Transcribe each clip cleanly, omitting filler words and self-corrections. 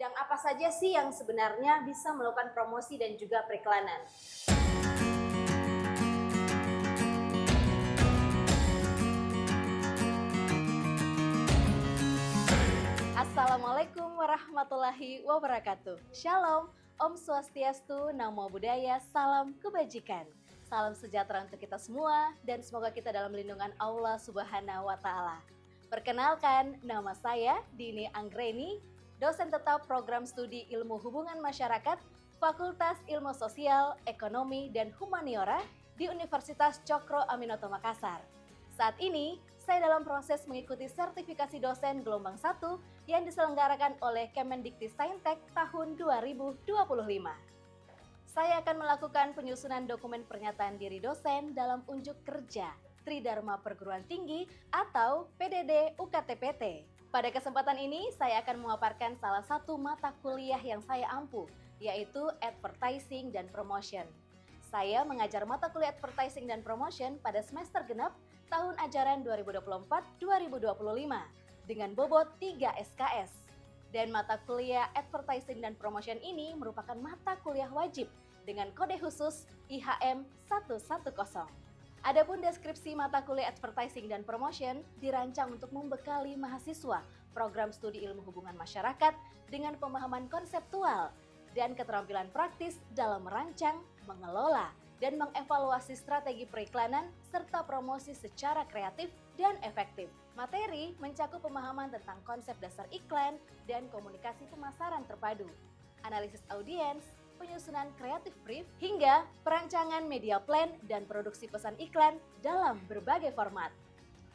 Yang apa saja sih yang sebenarnya bisa melakukan promosi dan juga periklanan? Assalamualaikum warahmatullahi wabarakatuh. Shalom, Om Swastiastu, Namo Buddhaya, salam kebajikan. Salam sejahtera untuk kita semua dan semoga kita dalam lindungan Allah Subhanahu wa Ta'ala. Perkenalkan, nama saya Dini Anggreni, dosen tetap program studi Ilmu Hubungan Masyarakat, Fakultas Ilmu Sosial, Ekonomi, dan Humaniora di Universitas Cokro Aminoto Makassar. Saat ini, saya dalam proses mengikuti sertifikasi dosen gelombang 1 yang diselenggarakan oleh Kemendikti-Saintek tahun 2025. Saya akan melakukan penyusunan dokumen pernyataan diri dosen dalam unjuk kerja Tridharma Perguruan Tinggi atau PDD UKT-PT. Pada kesempatan ini, saya akan memaparkan salah satu mata kuliah yang saya ampu, yaitu Advertising dan Promotion. Saya mengajar mata kuliah Advertising dan Promotion pada semester genap tahun ajaran 2024-2025 dengan bobot 3 SKS. Dan mata kuliah Advertising dan Promotion ini merupakan mata kuliah wajib dengan kode khusus IHM 110. Adapun deskripsi mata kuliah Advertising dan Promotion dirancang untuk membekali mahasiswa program studi Ilmu Hubungan Masyarakat dengan pemahaman konseptual dan keterampilan praktis dalam merancang, mengelola, dan mengevaluasi strategi periklanan serta promosi secara kreatif dan efektif. Materi mencakup pemahaman tentang konsep dasar iklan dan komunikasi pemasaran terpadu, analisis audiens, penyusunan kreatif brief, hingga perancangan media plan dan produksi pesan iklan dalam berbagai format.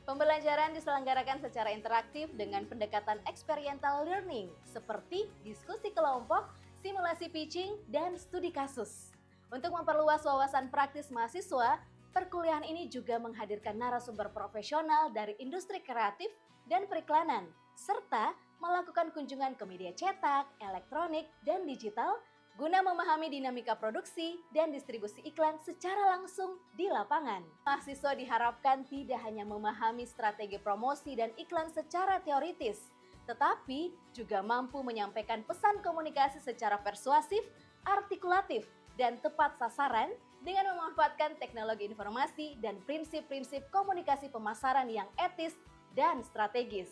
Pembelajaran diselenggarakan secara interaktif dengan pendekatan experiential learning seperti diskusi kelompok, simulasi pitching, dan studi kasus. Untuk memperluas wawasan praktis mahasiswa, perkuliahan ini juga menghadirkan narasumber profesional dari industri kreatif dan periklanan, serta melakukan kunjungan ke media cetak, elektronik, dan digital guna memahami dinamika produksi dan distribusi iklan secara langsung di lapangan. Mahasiswa diharapkan tidak hanya memahami strategi promosi dan iklan secara teoritis, tetapi juga mampu menyampaikan pesan komunikasi secara persuasif, artikulatif, dan tepat sasaran dengan memanfaatkan teknologi informasi dan prinsip-prinsip komunikasi pemasaran yang etis dan strategis.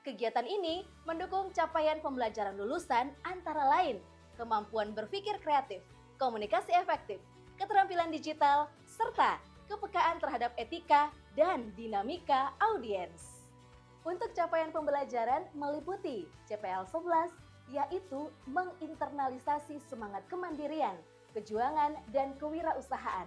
Kegiatan ini mendukung capaian pembelajaran lulusan antara lain kemampuan berpikir kreatif, komunikasi efektif, keterampilan digital, serta kepekaan terhadap etika dan dinamika audiens. Untuk capaian pembelajaran meliputi CPL 11, yaitu menginternalisasi semangat kemandirian, kejuangan, dan kewirausahaan.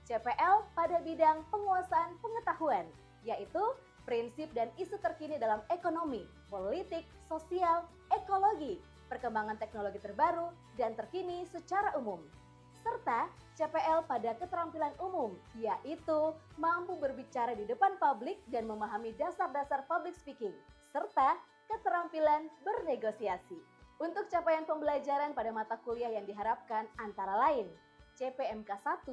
CPL pada bidang penguasaan pengetahuan, yaitu prinsip dan isu terkini dalam ekonomi, politik, sosial, ekologi, perkembangan teknologi terbaru, dan terkini secara umum. Serta CPL pada keterampilan umum, yaitu mampu berbicara di depan publik dan memahami dasar-dasar public speaking, serta keterampilan bernegosiasi. Untuk capaian pembelajaran pada mata kuliah yang diharapkan antara lain, CPMK 1,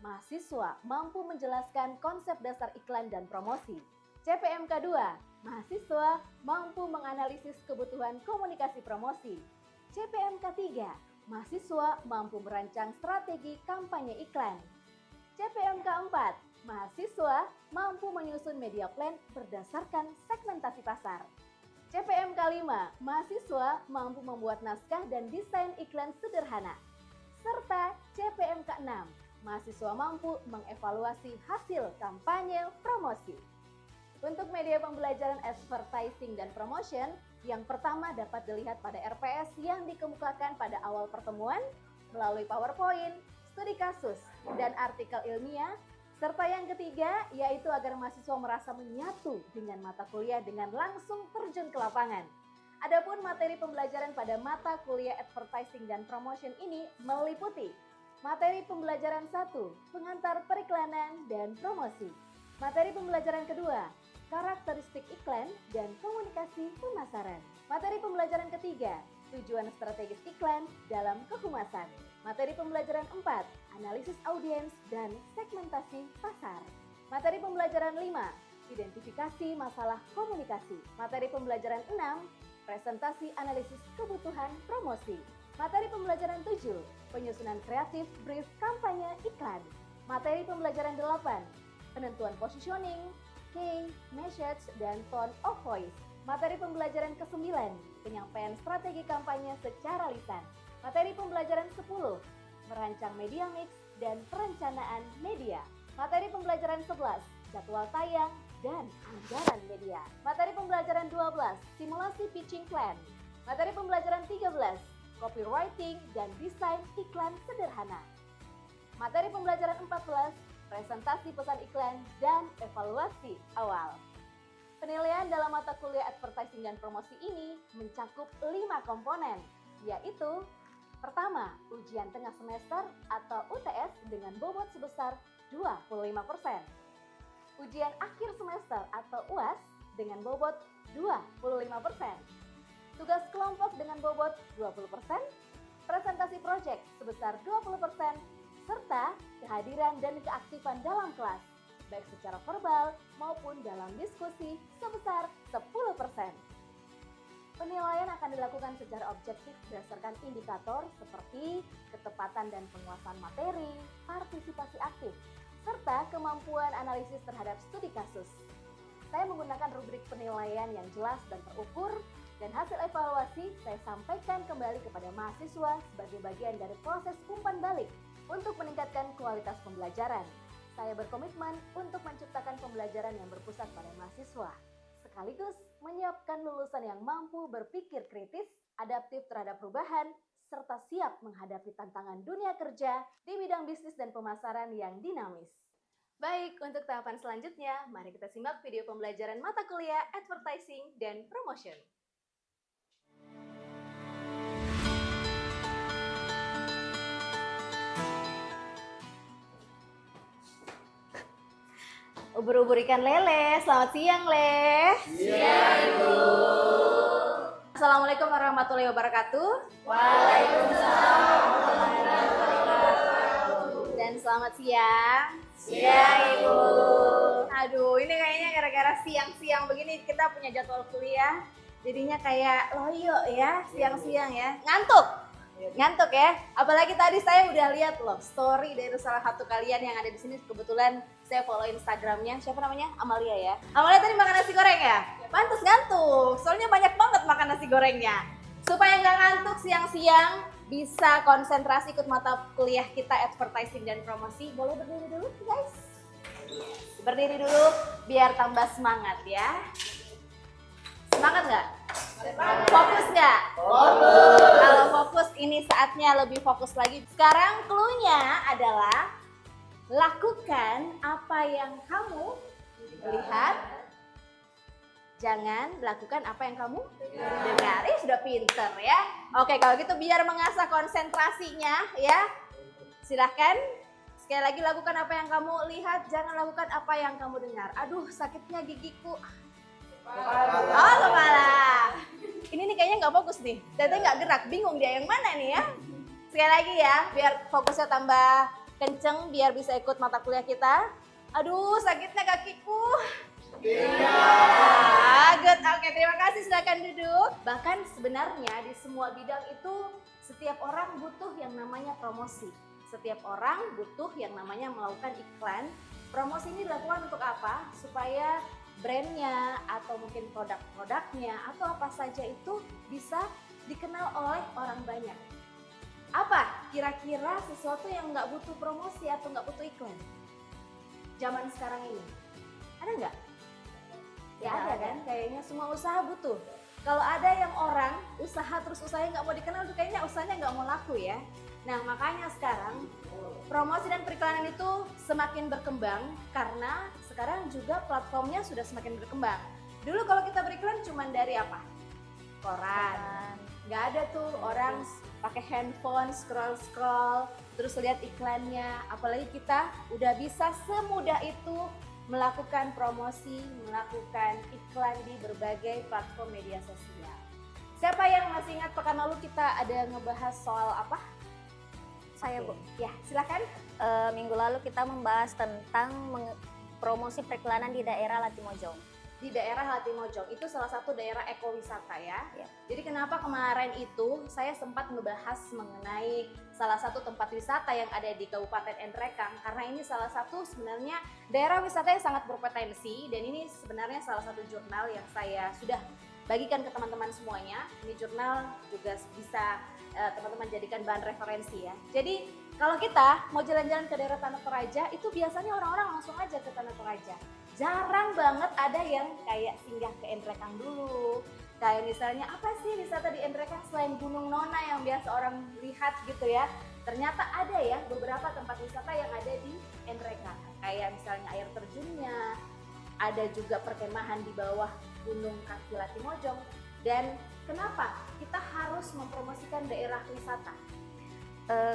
mahasiswa mampu menjelaskan konsep dasar iklan dan promosi. CPMK 2, mahasiswa mampu menganalisis kebutuhan komunikasi promosi. CPMK 3, mahasiswa mampu merancang strategi kampanye iklan. CPMK 4, mahasiswa mampu menyusun media plan berdasarkan segmentasi pasar. CPMK 5, mahasiswa mampu membuat naskah dan desain iklan sederhana. Serta CPMK 6, mahasiswa mampu mengevaluasi hasil kampanye promosi. Untuk media pembelajaran Advertising dan Promotion, yang pertama dapat dilihat pada RPS yang dikemukakan pada awal pertemuan melalui PowerPoint, studi kasus, dan artikel ilmiah, serta yang ketiga yaitu agar mahasiswa merasa menyatu dengan mata kuliah dengan langsung terjun ke lapangan. Adapun materi pembelajaran pada mata kuliah Advertising dan Promotion ini meliputi materi pembelajaran 1, pengantar periklanan dan promosi. Materi pembelajaran kedua, karakteristik iklan dan komunikasi pemasaran. Materi pembelajaran ketiga, tujuan strategis iklan dalam kehumasan. Materi pembelajaran 4, analisis audiens dan segmentasi pasar. Materi pembelajaran 5, identifikasi masalah komunikasi. Materi pembelajaran 6, presentasi analisis kebutuhan promosi. Materi pembelajaran 7, penyusunan kreatif brief kampanye iklan. Materi pembelajaran 8, penentuan positioning, key, message, dan tone of voice. Materi pembelajaran ke-9, penyampaian strategi kampanye secara lisan. Materi pembelajaran 10, merancang media mix dan perencanaan media. Materi pembelajaran 11, jadwal tayang dan anggaran media. Materi pembelajaran 12, simulasi pitching plan. Materi pembelajaran 13, copywriting dan desain iklan sederhana. Materi pembelajaran 14, presentasi pesan iklan dan evaluasi awal. Penilaian dalam mata kuliah advertising dan promosi ini mencakup 5 komponen, yaitu pertama, ujian tengah semester atau UTS dengan bobot sebesar 25%. Ujian akhir semester atau UAS dengan bobot 25%. Tugas kelompok dengan bobot 20%, presentasi proyek sebesar 20%, serta kehadiran dan keaktifan dalam kelas, baik secara verbal maupun dalam diskusi sebesar 10%. Penilaian akan dilakukan secara objektif berdasarkan indikator seperti ketepatan dan penguasaan materi, partisipasi aktif, serta kemampuan analisis terhadap studi kasus. Saya menggunakan rubrik penilaian yang jelas dan terukur, dan hasil evaluasi saya sampaikan kembali kepada mahasiswa sebagai bagian dari proses umpan balik untuk meningkatkan kualitas pembelajaran. Saya berkomitmen untuk menciptakan pembelajaran yang berpusat pada mahasiswa, sekaligus menyiapkan lulusan yang mampu berpikir kritis, adaptif terhadap perubahan, serta siap menghadapi tantangan dunia kerja di bidang bisnis dan pemasaran yang dinamis. Baik, untuk tahapan selanjutnya, mari kita simak video pembelajaran mata kuliah Advertising dan Promotion. Ubur-ubur ikan lele, selamat siang Le. Siang Ibu. Assalamualaikum warahmatullahi wabarakatuh. Waalaikumsalam warahmatullahi wabarakatuh. Dan selamat siang. Siang Ibu. Aduh, ini kayaknya gara-gara siang-siang begini kita punya jadwal kuliah, jadinya kayak loyo ya, siang-siang ya. Ngantuk ya. Apalagi tadi saya udah lihat loh story dari salah satu kalian yang ada di sini. Kebetulan saya follow Instagramnya. Siapa namanya? Amalia ya. Amalia tadi makan nasi goreng ya? Pantes ngantuk. Soalnya banyak banget makan nasi gorengnya. Supaya nggak ngantuk siang-siang, bisa konsentrasi ikut mata kuliah kita Advertising dan Promosi. Boleh berdiri dulu guys? Berdiri dulu biar tambah semangat ya. Semangat nggak? Fokus nggak? Fokus. Kalau fokus ini saatnya lebih fokus lagi. Sekarang clue-nya adalah lakukan apa yang kamu lihat. Jangan lakukan apa yang kamu dengar. Sudah pinter ya. Oke, kalau gitu biar mengasah konsentrasinya ya. Silahkan. Sekali lagi lakukan apa yang kamu lihat. Jangan lakukan apa yang kamu dengar. Aduh, sakitnya gigiku. Oh, kepala. Ini nih kayaknya nggak fokus nih. Dadanya nggak gerak, bingung dia yang mana nih ya. Sekali lagi ya, biar fokusnya tambah kenceng, biar bisa ikut mata kuliah kita. Aduh, sakitnya kakiku. Good. Oke, terima kasih. Silakan duduk. Bahkan sebenarnya di semua bidang itu setiap orang butuh yang namanya promosi. Setiap orang butuh yang namanya melakukan iklan. Promosi ini dilakukan untuk apa? Supaya brandnya atau mungkin produk-produknya atau apa saja itu bisa dikenal oleh orang banyak. Apa kira-kira sesuatu yang nggak butuh promosi atau nggak butuh iklan zaman sekarang ini? Ada nggak? Ya ada kan, kayaknya semua usaha butuh. Kalau ada yang orang usaha terus usahanya nggak mau dikenal, tuh kayaknya usahanya nggak mau laku ya. Nah makanya sekarang promosi dan periklanan itu semakin berkembang karena sekarang juga platformnya sudah semakin berkembang. Dulu kalau kita beriklan cuma dari apa? Koran. Nggak ada tuh orang pakai handphone scroll terus lihat iklannya. Apalagi kita udah bisa semudah itu melakukan promosi, melakukan iklan di berbagai platform media sosial. Siapa yang masih ingat pekan lalu kita ada ngebahas soal apa? Saya Bu. Ya, silakan. Minggu lalu kita membahas tentang promosi periklanan di daerah Latimojong. di daerah Latimojong. Itu salah satu daerah ekowisata ya. Ya. Jadi kenapa kemarin itu saya sempat ngebahas mengenai salah satu tempat wisata yang ada di Kabupaten Nrekang, karena ini salah satu sebenarnya daerah wisata yang sangat berpotensi, dan ini sebenarnya salah satu jurnal yang saya sudah bagikan ke teman-teman semuanya. Ini jurnal juga bisa teman-teman jadikan bahan referensi ya. Jadi kalau kita mau jalan-jalan ke daerah Tanah Toraja, itu biasanya orang-orang langsung aja ke Tanah Toraja. Jarang banget ada yang kayak singgah ke Nrekang dulu. Kayak misalnya apa sih wisata di Nrekang selain Gunung Nona yang biasa orang lihat gitu ya. Ternyata ada ya beberapa tempat wisata yang ada di Nrekang. Kayak misalnya air terjunnya, ada juga perkemahan di bawah Gunung Kaki Latimojong. Dan kenapa kita harus mempromosikan daerah wisata?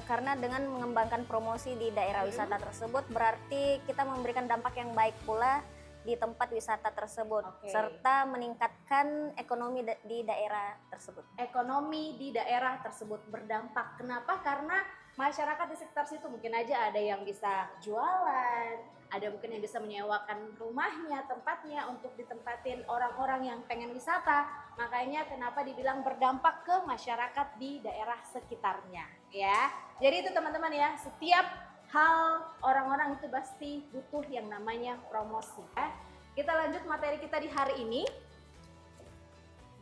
Karena dengan mengembangkan promosi di daerah wisata tersebut berarti kita memberikan dampak yang baik pula di tempat wisata tersebut, Oke. serta meningkatkan ekonomi di daerah tersebut. Ekonomi di daerah tersebut berdampak. Kenapa? Karena masyarakat di sekitar situ mungkin aja ada yang bisa jualan, ada mungkin yang bisa menyewakan rumahnya, tempatnya untuk ditempatin orang-orang yang pengen wisata. Makanya kenapa dibilang berdampak ke masyarakat di daerah sekitarnya ya. Jadi itu teman-teman ya, setiap hal orang-orang itu pasti butuh yang namanya promosi ya. Kita lanjut materi kita di hari ini.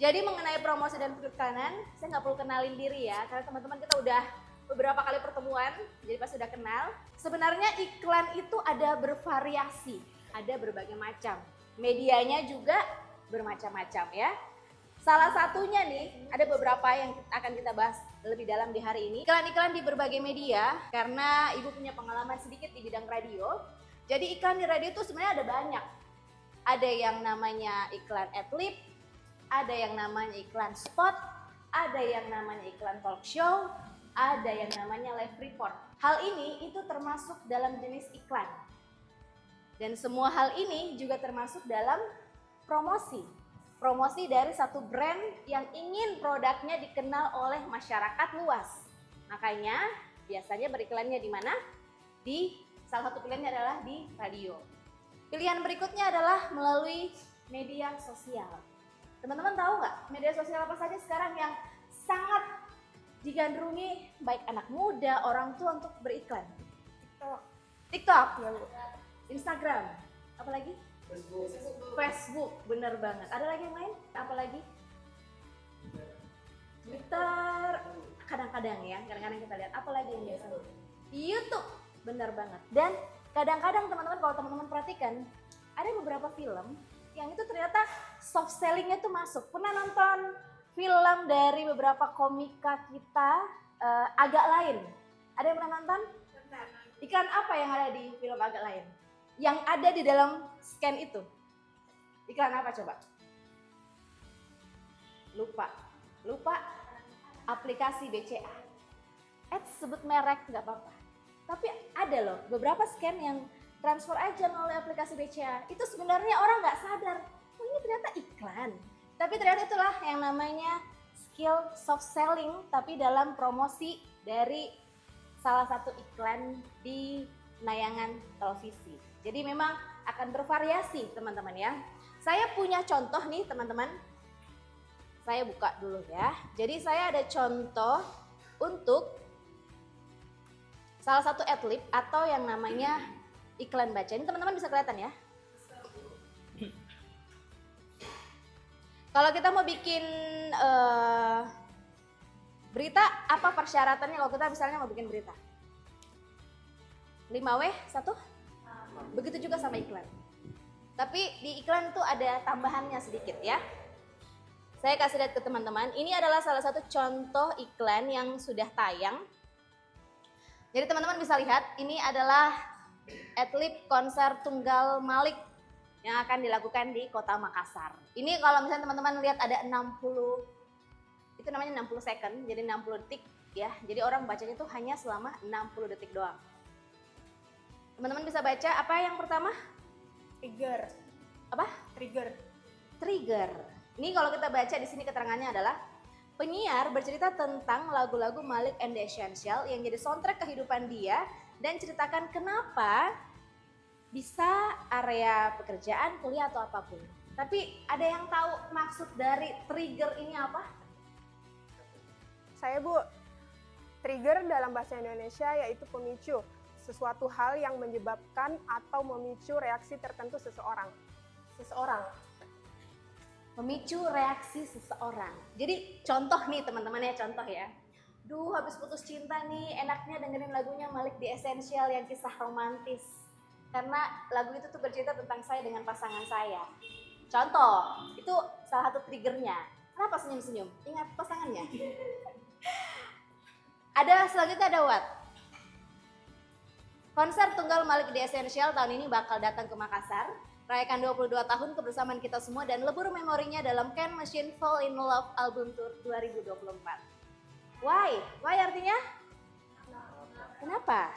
Jadi mengenai promosi dan periklanan, saya nggak perlu kenalin diri ya, karena teman-teman kita udah beberapa kali pertemuan, jadi pasti udah kenal. Sebenarnya iklan itu ada bervariasi, ada berbagai macam. Medianya juga bermacam-macam ya. Salah satunya nih, ada beberapa yang akan kita bahas lebih dalam di hari ini. Iklan-iklan di berbagai media, karena Ibu punya pengalaman sedikit di bidang radio. Jadi iklan di radio itu sebenarnya ada banyak. Ada yang namanya iklan adlib, ada yang namanya iklan spot, ada yang namanya iklan talk show, ada yang namanya live report. Hal ini itu termasuk dalam jenis iklan. Dan semua hal ini juga termasuk dalam promosi. Promosi dari satu brand yang ingin produknya dikenal oleh masyarakat luas. Makanya biasanya beriklannya di mana? Di salah satu pilihannya adalah di radio. Pilihan berikutnya adalah melalui media sosial. Teman-teman tahu nggak media sosial apa saja sekarang yang sangat digandrungi baik anak muda, orang tua untuk beriklan? TikTok, Ya, Bu. Instagram, apa lagi? Facebook, bener banget. Ada lagi yang lain? Apa lagi? Twitter, kadang-kadang ya, kadang-kadang kita lihat. Apa lagi yang biasa? YouTube, bener banget. Dan kadang-kadang teman-teman, kalau teman-teman perhatikan, ada beberapa film yang itu ternyata soft sellingnya tuh masuk. Pernah nonton film dari beberapa komika kita agak lain? Ada yang pernah nonton? Iklan apa yang ada di film agak lain? Yang ada di dalam scan itu? Iklan apa coba? Lupa aplikasi BCA. Sebut merek nggak apa-apa. Tapi ada loh beberapa scan yang transfer aja melalui aplikasi BCA. Itu sebenarnya orang nggak sadar, oh ini ternyata iklan. Tapi ternyata itulah yang namanya skill soft selling, tapi dalam promosi dari salah satu iklan di tayangan televisi. Jadi memang akan bervariasi teman-teman ya. Saya punya contoh nih teman-teman. Saya buka dulu ya. Jadi saya ada contoh untuk salah satu adlib atau yang namanya iklan baca. Ini teman-teman bisa kelihatan ya. Kalau kita mau bikin berita, apa persyaratannya kalau kita misalnya mau bikin berita? 5W, 1? Begitu juga sama iklan. Tapi di iklan itu ada tambahannya sedikit ya. Saya kasih lihat ke teman-teman. Ini adalah salah satu contoh iklan yang sudah tayang. Jadi teman-teman bisa lihat, ini adalah adlib konser Tunggal Malik yang akan dilakukan di Kota Makassar. Ini kalau misalnya teman-teman lihat ada 60, itu namanya 60 second, jadi 60 detik ya. Jadi orang bacanya itu hanya selama 60 detik doang. Teman-teman bisa baca apa yang pertama? Trigger. Apa? Trigger. Trigger. Ini kalau kita baca di sini keterangannya adalah penyiar bercerita tentang lagu-lagu Malik and the Essential yang jadi soundtrack kehidupan dia dan ceritakan kenapa bisa area pekerjaan, kuliah atau apapun. Tapi ada yang tahu maksud dari trigger ini apa? Saya Bu, trigger dalam bahasa Indonesia yaitu pemicu, sesuatu hal yang menyebabkan atau memicu reaksi tertentu seseorang. Memicu reaksi seseorang. Jadi contoh nih teman-teman ya, contoh ya. Duh, habis putus cinta nih, enaknya dengerin lagunya Malik The Essential yang kisah romantis. Karena lagu itu tuh bercerita tentang saya dengan pasangan saya. Contoh, itu salah satu triggernya. Kenapa senyum-senyum? Ingat pasangannya. Selanjutnya ada what? Konser tunggal Malik The Essential tahun ini bakal datang ke Makassar. Rayakan 22 tahun kebersamaan kita semua dan lebur memorinya dalam Can Machine Fall in Love Album Tour 2024. Why? Why artinya? Kenapa?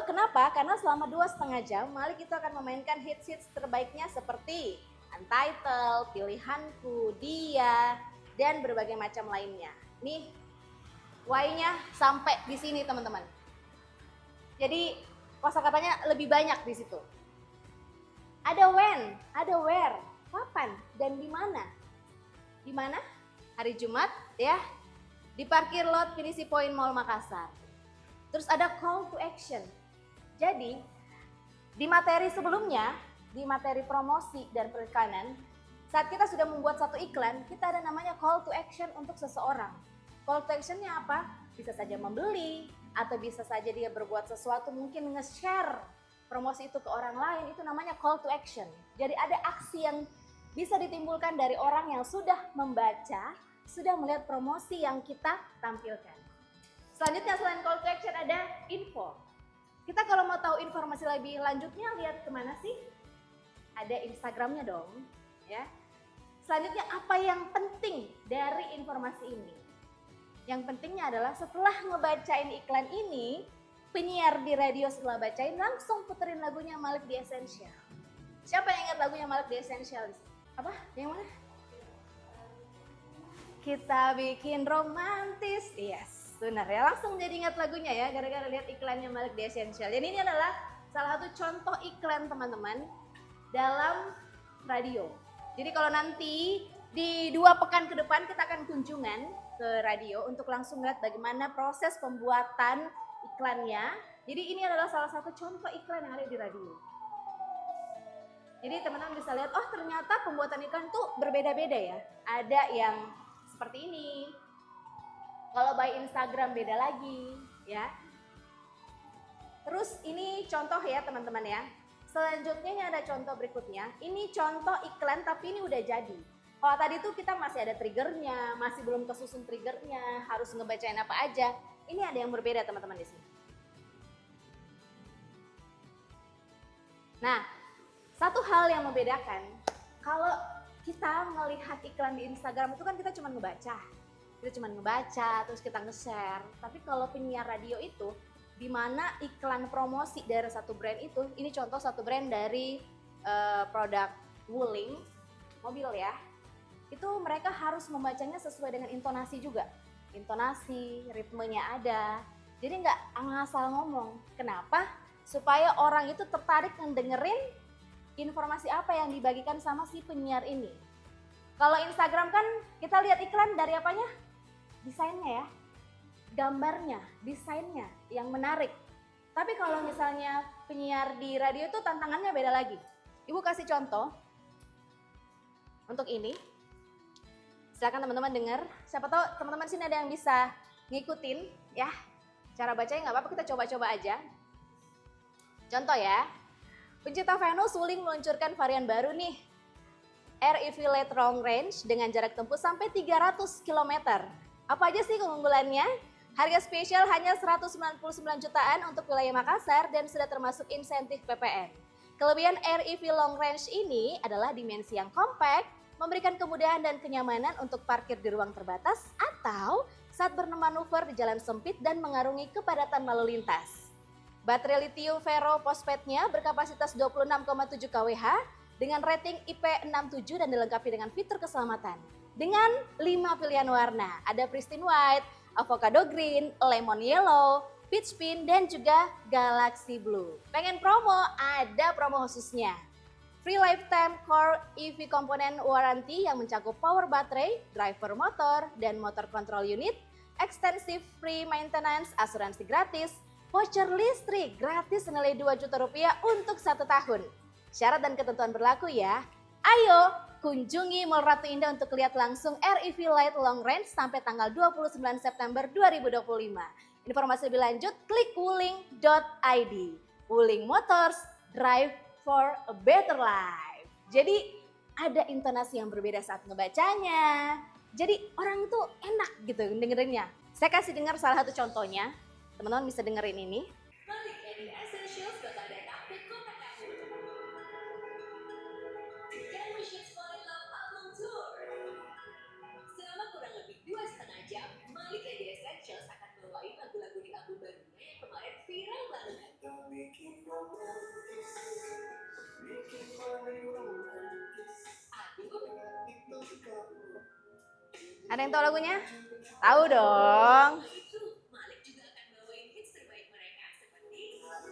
Kenapa? Karena selama 2,5 jam Malik itu akan memainkan hits-hits terbaiknya seperti Untitled, Pilihanku, Dia, dan berbagai macam lainnya. Nih, why-nya sampai di sini teman-teman. Jadi kosakatanya lebih banyak di situ. Ada when, ada where, kapan, dan di mana. Di mana? Hari Jumat ya, di parkir lot Pinisi Point Mall Makassar. Terus ada call to action. Jadi di materi sebelumnya, di materi promosi dan periklanan, saat kita sudah membuat satu iklan, kita ada namanya call to action untuk seseorang. Call to actionnya apa? Bisa saja membeli, atau bisa saja dia berbuat sesuatu, mungkin nge-share promosi itu ke orang lain, itu namanya call to action. Jadi ada aksi yang bisa ditimbulkan dari orang yang sudah membaca, sudah melihat promosi yang kita tampilkan. Selanjutnya selain call to action ada info. Kita kalau mau tahu informasi lebih lanjutnya lihat kemana sih? Ada Instagramnya dong, ya. Selanjutnya apa yang penting dari informasi ini? Yang pentingnya adalah setelah ngebacain iklan ini, penyiar di radio setelah bacain langsung puterin lagunya Malik The Essential. Siapa yang ingat lagunya Malik The Essential? Apa? Yang mana? Kita bikin romantis, yes. Benar ya, langsung jadi ingat lagunya ya gara-gara lihat iklannya Malik The Essential. Dan ini adalah salah satu contoh iklan teman-teman dalam radio. Jadi kalau nanti di 2 pekan ke depan kita akan kunjungan ke radio untuk langsung lihat bagaimana proses pembuatan iklannya. Jadi ini adalah salah satu contoh iklan yang ada di radio. Jadi teman-teman bisa lihat, oh ternyata pembuatan iklan tuh berbeda-beda ya. Ada yang seperti ini. Kalau by Instagram beda lagi, ya. Terus ini contoh ya teman-teman ya. Selanjutnya ini ada contoh berikutnya. Ini contoh iklan tapi ini udah jadi. Kalau tadi tuh kita masih ada triggernya, masih belum kesusun triggernya, harus ngebacain apa aja. Ini ada yang berbeda teman-teman di sini. Nah, satu hal yang membedakan, kalau kita melihat iklan di Instagram itu kan kita cuma ngebaca. Terus kita nge-share. Tapi kalau penyiar radio itu, di mana iklan promosi dari satu brand itu, ini contoh satu brand dari produk Wuling, mobil ya, itu mereka harus membacanya sesuai dengan intonasi juga. Intonasi, ritmenya ada. Jadi nggak ngasal ngomong. Kenapa? Supaya orang itu tertarik ngedengerin informasi apa yang dibagikan sama si penyiar ini. Kalau Instagram kan kita lihat iklan dari apanya? Desainnya ya, gambarnya, desainnya yang menarik. Tapi kalau misalnya penyiar di radio itu tantangannya beda lagi. Ibu kasih contoh untuk ini. Silakan teman-teman dengar. Siapa tahu teman-teman sini ada yang bisa ngikutin ya. Cara bacanya nggak apa-apa, kita coba-coba aja. Contoh ya, pencinta Venus Wuling meluncurkan varian baru nih. REV Late Long Range dengan jarak tempuh sampai 300 km. Apa aja sih keunggulannya? Harga spesial hanya 199 jutaan untuk wilayah Makassar dan sudah termasuk insentif PPN. Kelebihan REV Long Range ini adalah dimensi yang compact, memberikan kemudahan dan kenyamanan untuk parkir di ruang terbatas atau saat bermanuver di jalan sempit dan mengarungi kepadatan lalu lintas. Baterai lithium ferro fosfatnya berkapasitas 26,7 kWh dengan rating IP67 dan dilengkapi dengan fitur keselamatan. Dengan 5 pilihan warna, ada pristine white, avocado green, lemon yellow, peach pink, dan juga galaxy blue. Pengen promo? Ada promo khususnya. free lifetime core EV komponen warranty yang mencakup power baterai, driver motor, dan motor control unit, extensive free maintenance, asuransi gratis, voucher listrik gratis senilai 2 juta rupiah untuk 1 tahun. Syarat dan ketentuan berlaku ya. Ayo kunjungi Mall Ratu Indah untuk lihat langsung REV Light Long Range sampai tanggal 29 September 2025. Informasi lebih lanjut klik wuling.id. Wuling Motors, drive for a better life. Jadi ada intonasi yang berbeda saat ngebacanya. Jadi orang itu enak gitu dengerinnya. Saya kasih dengar salah satu contohnya. Teman-teman bisa dengerin ini. Balik Edit Essentials Kota dan Update Kota kamu. Can We Should Fall in Love Album Tour. Selama kurang lebih 2,5 jam, Malik Edit Essentials akan bawain lagu-lagu di album barunya yang kemarin viral banget. Ada yang tahu lagunya? Tahu dong. Itu, Malik juga akan bawain hits terbaik mereka seperti dan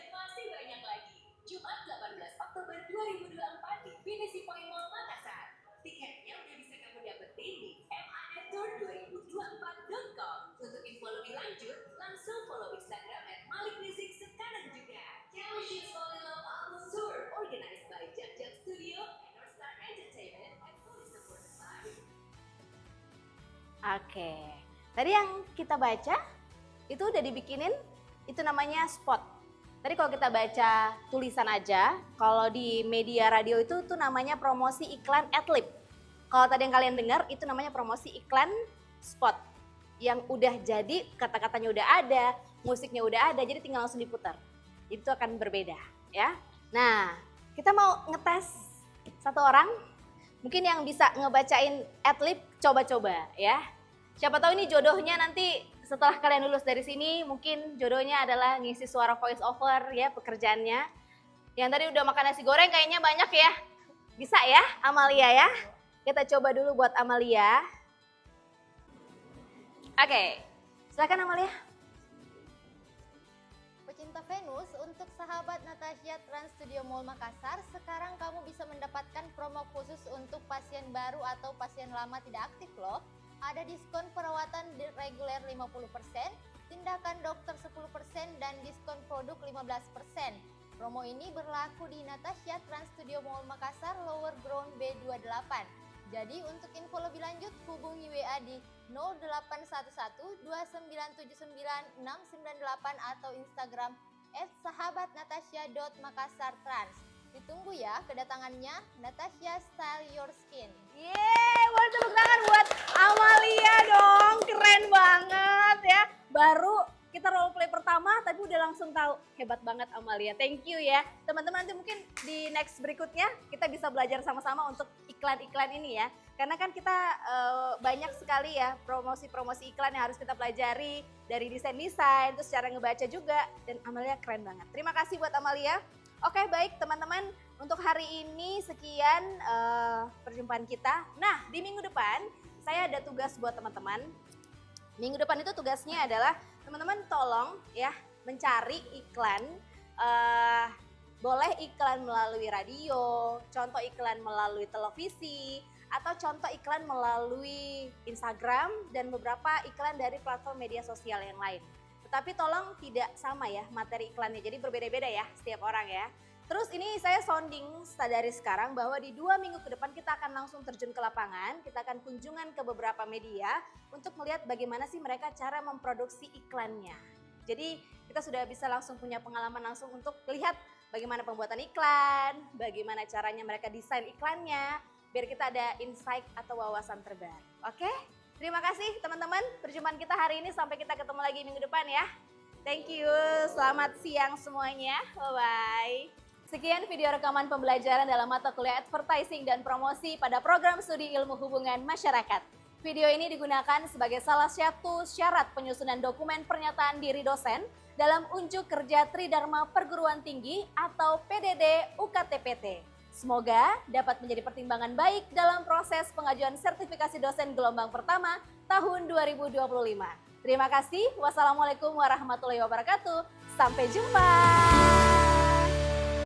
masih banyak lagi. Jumat 18 Oktober 2024 di Pinisi Point Mall Makassar. Tiketnya udah bisa kamu dapetin di madtour2024.com. Untuk info lebih lanjut, langsung follow Instagram @malikmusic sekarang juga. Can We Should Fall in Love Album Tour, organized by Jak Studio and North Star Entertainment and fully supported by Oke. Tadi yang kita baca itu udah dibikinin, itu namanya spot. Tadi kalau kita baca tulisan aja, kalau di media radio itu tuh namanya promosi iklan adlib. Kalau tadi yang kalian dengar itu namanya promosi iklan spot. Yang udah jadi, kata-katanya udah ada, musiknya udah ada, jadi tinggal langsung diputar. Itu akan berbeda ya. Nah, kita mau ngetes satu orang, mungkin yang bisa ngebacain adlib, coba-coba ya. Siapa tahu ini jodohnya nanti setelah kalian lulus dari sini, mungkin jodohnya adalah ngisi suara voice over ya pekerjaannya. Yang tadi udah makan nasi goreng kayaknya banyak ya. Bisa ya Amalia ya? Kita coba dulu buat Amalia. Oke, silakan Amalia. Pecinta Venus, untuk sahabat Natasha Trans Studio Mall Makassar, sekarang kamu bisa mendapatkan promo khusus untuk pasien baru atau pasien lama tidak aktif loh. Ada diskon perawatan reguler 50%, tindakan dokter 10%, dan diskon produk 15%. Promo ini berlaku di Natasha Trans Studio Mall Makassar, Lower Ground B28. Jadi untuk info lebih lanjut hubungi WA di 0811-2979-698 atau Instagram @sahabatnatasha.makassartrans. Ditunggu ya kedatangannya. Natasha Style Your Skin. Yeay, boleh tepuk tangan buat Amalia dong, keren banget ya. Baru kita role play pertama tapi udah langsung tahu, hebat banget Amalia, thank you ya. Teman-teman nanti mungkin di next berikutnya kita bisa belajar sama-sama untuk iklan-iklan ini ya. Karena kan kita banyak sekali ya promosi-promosi iklan yang harus kita pelajari dari desain-desain, terus cara ngebaca juga, dan Amalia keren banget. Terima kasih buat Amalia. Oke baik teman-teman, untuk hari ini sekian perjumpaan kita. Nah di minggu depan saya ada tugas buat teman-teman. Minggu depan itu tugasnya adalah teman-teman tolong ya mencari iklan, boleh iklan melalui radio, contoh iklan melalui televisi, atau contoh iklan melalui Instagram dan beberapa iklan dari platform media sosial yang lain. Tetapi tolong tidak sama ya materi iklannya, jadi berbeda-beda ya setiap orang ya. Terus ini saya sounding dari sekarang bahwa di 2 minggu ke depan kita akan langsung terjun ke lapangan, kita akan kunjungan ke beberapa media untuk melihat bagaimana sih mereka cara memproduksi iklannya. Jadi kita sudah bisa langsung punya pengalaman langsung untuk lihat bagaimana pembuatan iklan, bagaimana caranya mereka desain iklannya, biar kita ada insight atau wawasan terbaru. Oke? Terima kasih teman-teman, perjumpaan kita hari ini sampai kita ketemu lagi minggu depan ya. Thank you, selamat siang semuanya, bye-bye. Sekian video rekaman pembelajaran dalam mata kuliah advertising dan promosi pada program studi ilmu hubungan masyarakat. Video ini digunakan sebagai salah satu syarat penyusunan dokumen pernyataan diri dosen dalam unjuk kerja Tridharma Perguruan Tinggi atau PDD UKTPT. Semoga dapat menjadi pertimbangan baik dalam proses pengajuan sertifikasi dosen gelombang pertama tahun 2025. Terima kasih. Wassalamualaikum warahmatullahi wabarakatuh. Sampai jumpa.